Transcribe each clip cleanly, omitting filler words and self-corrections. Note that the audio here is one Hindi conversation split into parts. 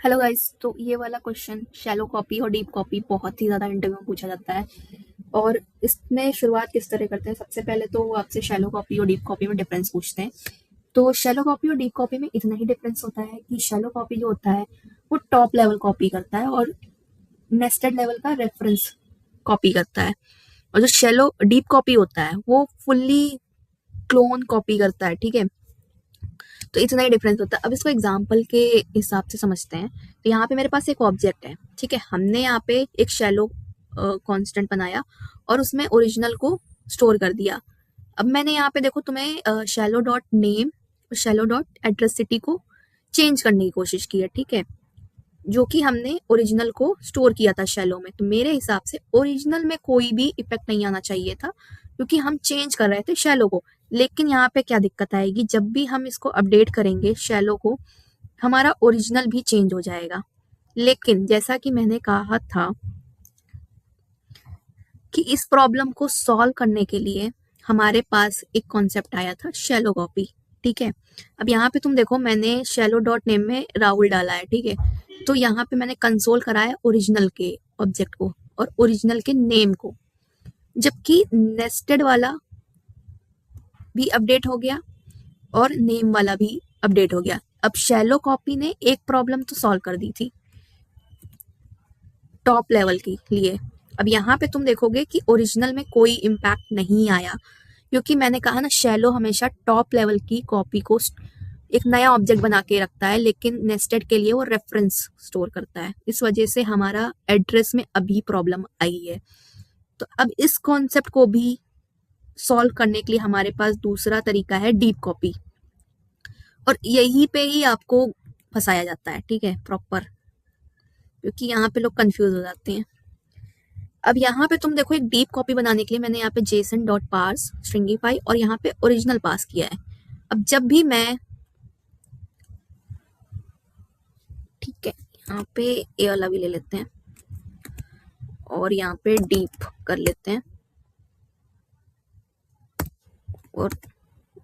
Hello guys. तो ये वाला क्वेश्चन शैलो कॉपी और डीप कॉपी बहुत ही ज़्यादा इंटरव्यू में पूछा जाता है। और इसमें शुरुआत किस तरह करते हैं, सबसे पहले तो वो आपसे शैलो कॉपी और डीप कॉपी में डिफरेंस पूछते हैं। तो शैलो कॉपी और डीप कॉपी में इतना ही डिफरेंस होता है कि शैलो कॉपी जो होता है वो टॉप लेवल कॉपी करता है और नेस्टेड लेवल का रेफरेंस कॉपी करता है। और जो शैलो डीप कॉपी होता है वो फुल्ली क्लोन कॉपी करता है। ठीक है, तो इतना ही डिफरेंस होता है। अब इसको एग्जाम्पल के हिसाब से समझते हैं। तो यहाँ पे मेरे पास एक ऑब्जेक्ट है, ठीक है। हमने यहाँ पे एक शैलो कांस्टेंट बनाया और उसमें ओरिजिनल को स्टोर कर दिया। अब मैंने यहाँ पे देखो तुम्हें शैलो डॉट नेम और शैलो डॉट एड्रेस सिटी को चेंज करने की कोशिश की है, ठीक है, जो कि हमने ओरिजिनल को स्टोर किया था शैलो में। तो मेरे हिसाब से ओरिजिनल में कोई भी इफेक्ट नहीं आना चाहिए था क्योंकि हम चेंज कर रहे थे शैलो को। लेकिन यहाँ पे क्या दिक्कत आएगी, जब भी हम इसको अपडेट करेंगे शैलो को, हमारा ओरिजिनल भी चेंज हो जाएगा। लेकिन जैसा कि मैंने कहा था कि इस प्रॉब्लम को सॉल्व करने के लिए हमारे पास एक कॉन्सेप्ट आया था शैलो कॉपी, ठीक है। अब यहाँ पे तुम देखो मैंने शैलो डॉट नेम में राहुल डाला है, ठीक है। तो यहाँ पे मैंने कंसोल कराया ओरिजिनल के ऑब्जेक्ट को और ओरिजिनल के नेम को, जबकि नेस्टेड वाला भी अपडेट हो गया और नेम वाला भी अपडेट हो गया। अब शैलो कॉपी ने एक प्रॉब्लम तो सॉल्व कर दी थी टॉप लेवल के लिए। अब यहाँ पे तुम देखोगे कि ओरिजिनल में कोई इम्पैक्ट नहीं आया क्योंकि मैंने कहा ना, शैलो हमेशा टॉप लेवल की कॉपी को एक नया ऑब्जेक्ट बना के रखता है, लेकिन नेस्टेड के लिए वो रेफरेंस स्टोर करता है। इस वजह से हमारा एड्रेस में अभी प्रॉब्लम आई है। तो अब इस कॉन्सेप्ट को भी सॉल्व करने के लिए हमारे पास दूसरा तरीका है डीप कॉपी, और यहीं पे ही आपको फंसाया जाता है, ठीक है, प्रॉपर, क्योंकि यहाँ पे लोग कंफ्यूज हो जाते हैं। अब यहाँ पे तुम देखो एक डीप कॉपी बनाने के लिए मैंने यहाँ पे जेसन डॉट पार्स स्ट्रिंगिफाई और यहाँ पे ओरिजिनल पास किया है। अब जब भी मैं, ठीक है, यहाँ पे ए वाला भी ले लेते हैं और यहाँ पे डीप कर लेते हैं और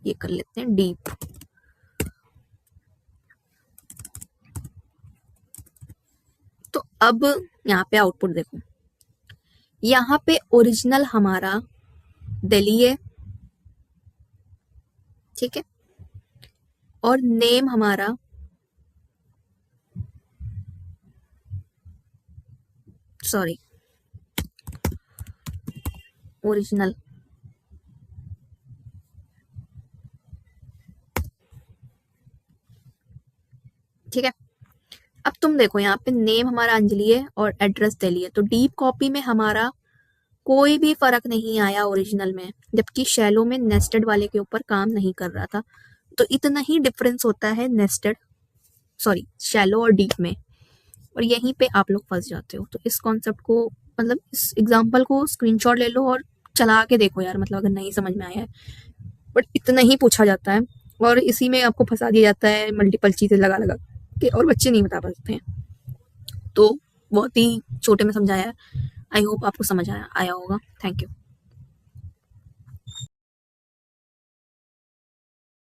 ये कर लेते हैं डीप। तो अब यहाँ पे आउटपुट देखो, यहाँ पे ओरिजिनल हमारा दिल्ली है, ठीक है, और नेम हमारा सॉरी ओरिजिनल, ठीक है। अब तुम देखो यहाँ पे नेम हमारा अंजलि है और एड्रेस दिल्ली है। तो डीप कॉपी में हमारा कोई भी फर्क नहीं आया ओरिजिनल में, जबकि शैलो में नेस्टेड वाले के ऊपर काम नहीं कर रहा था। तो इतना ही डिफरेंस होता है नेस्टेड शैलो और डीप में, और यहीं पे आप लोग फंस जाते हो। तो इस कॉन्सेप्ट को, मतलब इस एग्जांपल को स्क्रीनशॉट ले लो और चला के देखो यार, मतलब अगर नहीं समझ में आया है। बट इतना ही पूछा जाता है और इसी में आपको फंसा दिया जाता है मल्टीपल चीजें लगा लगा के, और बच्चे नहीं बता पाते हैं। तो बहुत ही छोटे में समझाया है। आई होप आपको समझ आया होगा। Thank you.